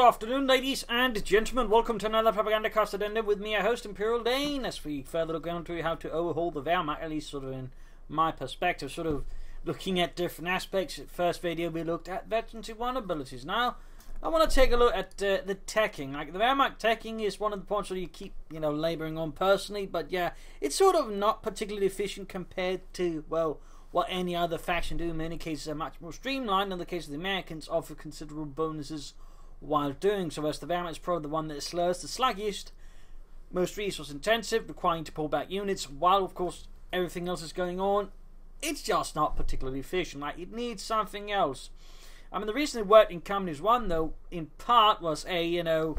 afternoon, ladies and gentlemen. Welcome to another Propagandacast Addendum with me, your host, Imperial Dane, as we further look into how to overhaul the Wehrmacht, at least sort of in my perspective, sort of looking at different aspects. First video, we looked at veterancy vulnerabilities. Now, I want to take a look at the teching. Like, the Wehrmacht teching is one of the points where you keep, labouring on personally, but yeah, it's sort of not particularly efficient compared to, well, what any other faction do. In many cases, they're much more streamlined. In the case of the Americans, offer considerable bonuses while doing so, as the Wehrmacht is probably the one that is slowest, the sluggiest, most resource intensive, requiring to pull back units, while of course everything else is going on. It's just not particularly efficient. Like, it needs something else. I mean, the reason it worked in Companies 1, though, in part was there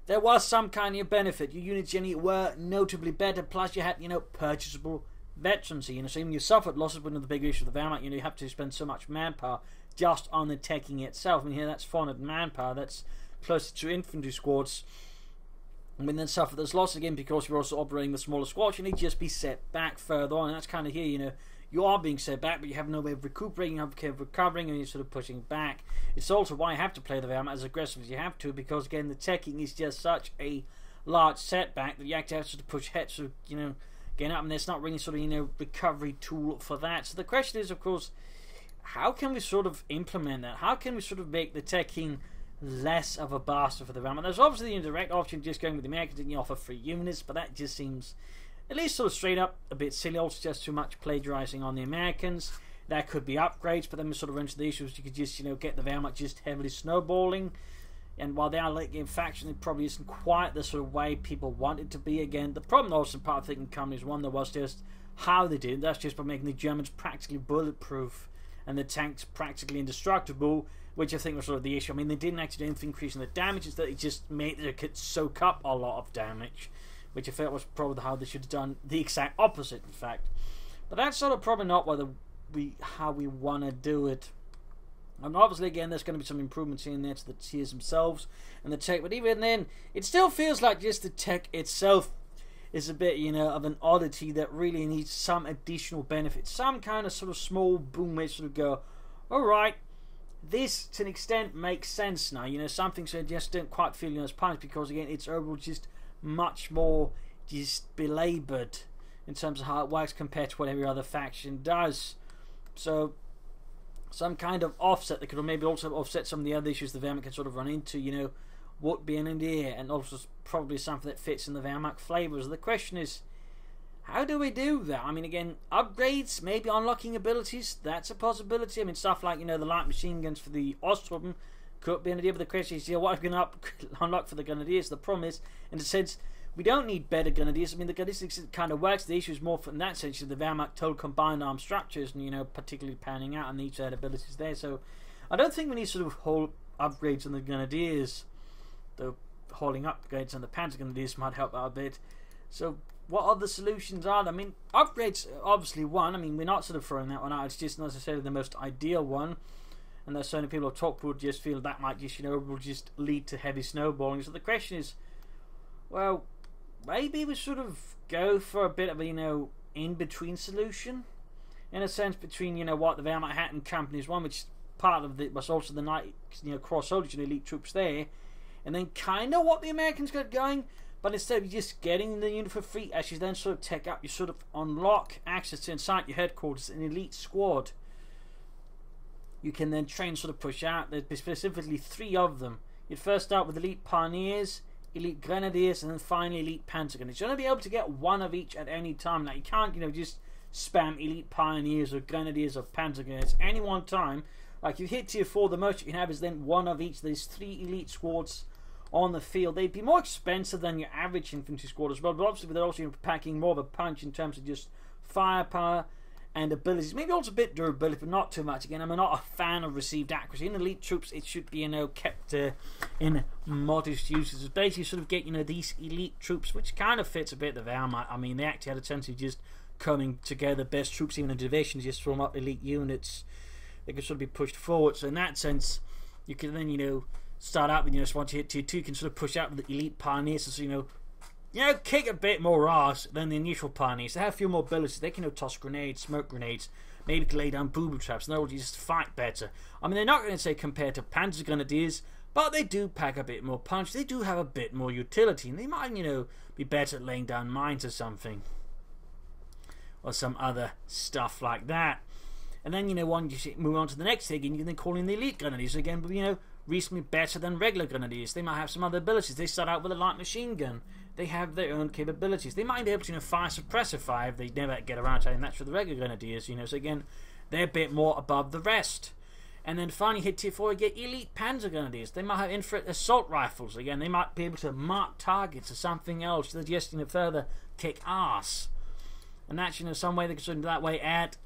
was some kind of benefit. Your units generally were notably better, plus you had, purchasable veterancy. So even you suffered losses, one of the big issues of the Wehrmacht, you have to spend so much manpower just on the teching itself. I mean, here that's 400 manpower, that's closer to infantry squads. And when then suffer those losses again, because you're also operating the smaller squads, you need to just be set back further on. And that's kind of here, you are being set back, but you have no way of recuperating, you have no way of recovering, and you're sort of pushing back. It's also why you have to play the Wehrmacht as aggressive as you have to, because again, the teching is just such a large setback that you actually have to push ahead, so, getting up, and there's not really sort of, recovery tool for that. So the question is, of course, how can we sort of implement that? How can we sort of make the teching less of a bastard for the Wehrmacht? There's obviously the indirect option, just going with the Americans and you offer free units, but that just seems, at least sort of straight up, a bit silly. Also, just too much plagiarizing on the Americans. There could be upgrades, but then we sort of run into the issues. You could just, get the Wehrmacht just heavily snowballing. And while they are late game faction, it probably isn't quite the sort of way people want it to be. Again, the problem also part of thinking Companies 1 there was just how they did it. That's just by making the Germans practically bulletproof and the tanks practically indestructible, which I think was sort of the issue. I mean, they didn't actually do anything increasing the damage, it's that it just made the kit soak up a lot of damage, which I felt was probably how they should have done the exact opposite, in fact. But that's sort of probably not how we want to do it. And obviously, again, there's going to be some improvements in there to the tiers themselves and the tech, but even then, it still feels like just the tech itself is a bit, of an oddity that really needs some additional benefit. Some kind of sort of small boom where you sort of go, alright, this to an extent makes sense now. Something so just don't quite feel as punished, because again, it's overall just much more just belaboured in terms of how it works compared to what every other faction does. So some kind of offset that could maybe also offset some of the other issues the Wehrmacht can sort of run into, would be an idea, and also probably something that fits in the Wehrmacht flavours. The question is, how do we do that? I mean, again, upgrades, maybe unlocking abilities, that's a possibility. I mean, stuff like, the light machine guns for the Osttruppen could be an idea, but the question is, what are we going to unlock for the Grenadiers? The problem is, in a sense, we don't need better Grenadiers. I mean, the Grenadiers kind of works. The issue is more in that sense, the Wehrmacht total combined arm structures, and, particularly panning out, and each had abilities there. So, I don't think we need sort of whole upgrades on the Grenadiers, though hauling upgrades on the Panzer Grenadiers might help out a bit. So, what other solutions are there? I mean, upgrades are obviously one. I mean, we're not sort of throwing that one out. It's just not necessarily the most ideal one. And there's so many people who talk would just feel that might just, will just lead to heavy snowballing. So the question is, well, maybe we sort of go for a bit of a, in-between solution. In a sense, between, what the Wehrmacht had in Companies 1, which part of it was also the night, cross soldiers and elite troops there. And then kind of what the Americans got going. But instead of just getting the unit for free, as you then sort of tech up, you sort of unlock access to inside your headquarters an elite squad. You can then train, sort of push out. There'd be specifically 3 of them. You'd first start with elite pioneers, elite grenadiers, and then finally elite panzer grenadiers. You're going to be able to get one of each at any time. Now, you can't, just spam elite pioneers or grenadiers or panzer grenadiers any one time. Like, you hit tier 4, the most you can have is then one of each. There's 3 elite squads on the field. They'd be more expensive than your average infantry squad as well, but obviously they're also packing more of a punch in terms of just firepower and abilities. Maybe also a bit durability, but not too much. Again, I'm not a fan of received accuracy. In elite troops, it should be, kept in modest uses. It's basically sort of get, these elite troops, which kind of fits a bit the Wehrmacht. I mean, they actually had a tendency of just coming together, best troops, even in divisions, just form up elite units. They could sort of be pushed forward. So in that sense, you can then, start out with, once you hit tier 2, you can sort of push out with the elite pioneers, so, kick a bit more ass than the initial pioneers. They have a few more abilities. They can toss grenades, smoke grenades, maybe lay down booby traps, and they'll just fight better. I mean, they're not going to say compared to Panzer Grenadiers, but they do pack a bit more punch. They do have a bit more utility, and they might, be better at laying down mines or something, or some other stuff like that. And then, once you move on to the next thing, and you can then call in the elite grenadiers again, but, reasonably better than regular grenadiers. They might have some other abilities. They start out with a light machine gun. They have their own capabilities. They might be able to, fire suppressor fire if they never get around to, and that's for the regular grenadiers, So again, they're a bit more above the rest. And then finally hit tier 4, you get elite panzer grenadiers. They might have infrared assault rifles. Again, they might be able to mark targets or something else that just, further kick ass. And that's, some way they can sort of that way add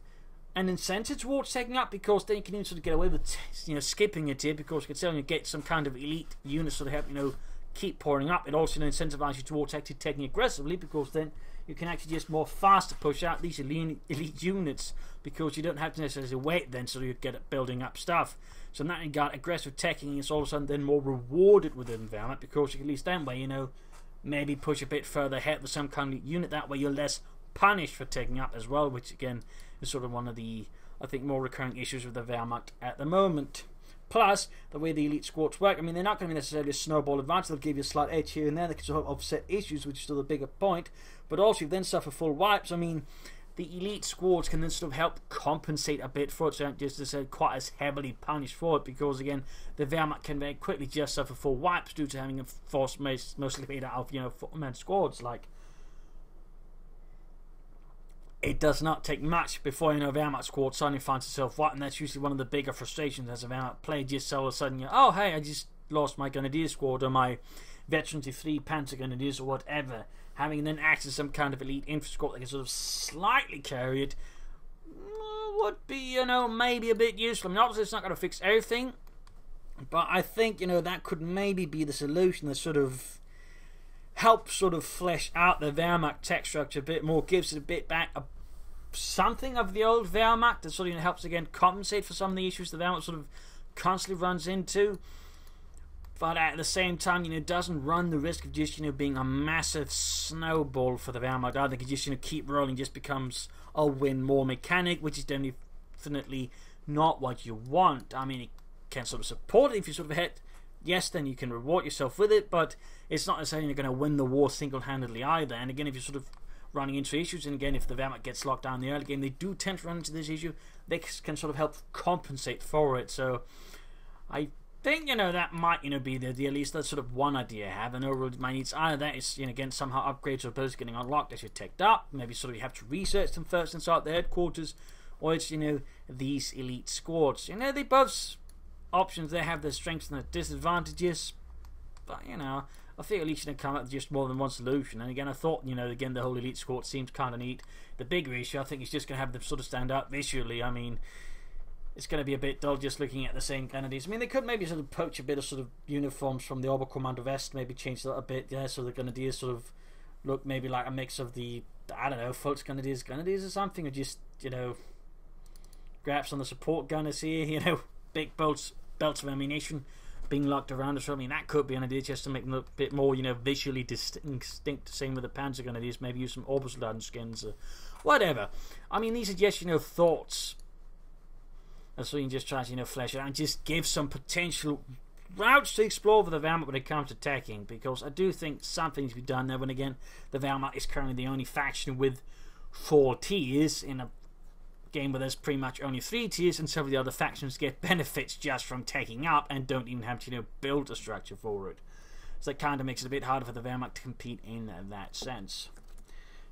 an incentive towards taking up, because then you can sort of get away with, skipping it here, because you can tell you get some kind of elite units sort of help, keep pouring up. It also incentivizes you towards actually taking aggressively, because then you can actually just more faster push out these elite units, because you don't have to necessarily wait then so you get it building up stuff. So in that regard, aggressive teching is all of a sudden then more rewarded within Wehrmacht, because you can at least that way, maybe push a bit further ahead with some kind of unit. That way you're less punished for taking up as well, which again is sort of one of the, I think, more recurring issues with the Wehrmacht at the moment. Plus, the way the elite squads work, they're not going to be necessarily a snowball advantage. They'll give you a slight edge here and there. They can sort of offset issues, which is still the bigger point. But also, you then suffer full wipes. The elite squads can then sort of help compensate a bit for it, so just as quite as heavily punished for it, because again, the Wehrmacht can very quickly just suffer full wipes due to having a force mostly made out of, 4-man squads. It does not take much before, Wehrmacht squad suddenly finds itself wiped, and that's usually one of the bigger frustrations as a Wehrmacht player. Just all of a sudden, oh hey, I just lost my Grenadier squad, or my Veteran 3 Panzer Grenadiers, or whatever. Having then access to some kind of elite infantry squad that can sort of slightly carry it would be, maybe a bit useful. Obviously it's not going to fix everything, but I think, that could maybe be the solution that sort of helps sort of flesh out the Wehrmacht tech structure a bit more, gives it a bit back, something of the old Wehrmacht that sort of helps again compensate for some of the issues the Wehrmacht sort of constantly runs into, but at the same time, doesn't run the risk of just, being a massive snowball for the Wehrmacht. I think it just, keep rolling, just becomes a win more mechanic, which is definitely not what you want. It can sort of support it if you sort of hit. Yes, then you can reward yourself with it, but it's not necessarily you're going to win the war single-handedly either. And again, if you're sort of running into issues, and again, if the Wehrmacht gets locked down in the early game, they do tend to run into this issue. They can sort of help compensate for it. So I think, that might, be the idea. At least that's sort of one idea I have. And overall, my needs either that is, again, somehow upgrades or abilities getting unlocked as you're teched up. Maybe sort of you have to research them first inside the headquarters, or it's, these elite squads. They both options, they have their strengths and their disadvantages, but I think at least you can come up with just more than one solution. And again, I thought, again, the whole elite squad seems kind of neat. The bigger issue, I think, is just going to have them sort of stand out visually. It's going to be a bit dull just looking at the same grenadiers. They could maybe sort of poach a bit of sort of uniforms from the Oberkommando West, maybe change that a bit, yeah, so the grenadiers sort of look maybe like a mix of the, I don't know, Volksgrenadiers or something, or just, graps on the support gunners here, big belts of ammunition being locked around us. That could be an idea just to make them look a bit more, visually distinct. Same with the Panzer Grenadiers, maybe use some Obersoldaten skins or whatever. These are just, thoughts. And so you can just try to, flesh it out and just give some potential routes to explore for the Wehrmacht when it comes to attacking, because I do think something to be done there. When again, the Wehrmacht is currently the only faction with 4 tiers in a game where there's pretty much only 3 tiers, and some of the other factions get benefits just from taking up and don't even have to build a structure for it. So that kind of makes it a bit harder for the Wehrmacht to compete in that sense.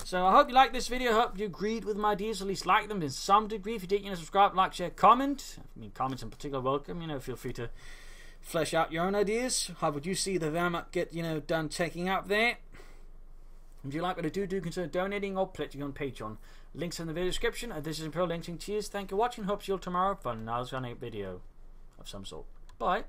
So I hope you liked this video. I hope you agreed with my ideas, or at least like them in some degree. If you did, subscribe, like, share, comment. Comments in particular welcome. Feel free to flesh out your own ideas. How would you see the Wehrmacht get done taking up there? If you like what I do, consider donating or pledging on Patreon. Links in the video description. This is Imperial Linking. Cheers, thank you for watching. Hope to see you all tomorrow for another video of some sort. Bye.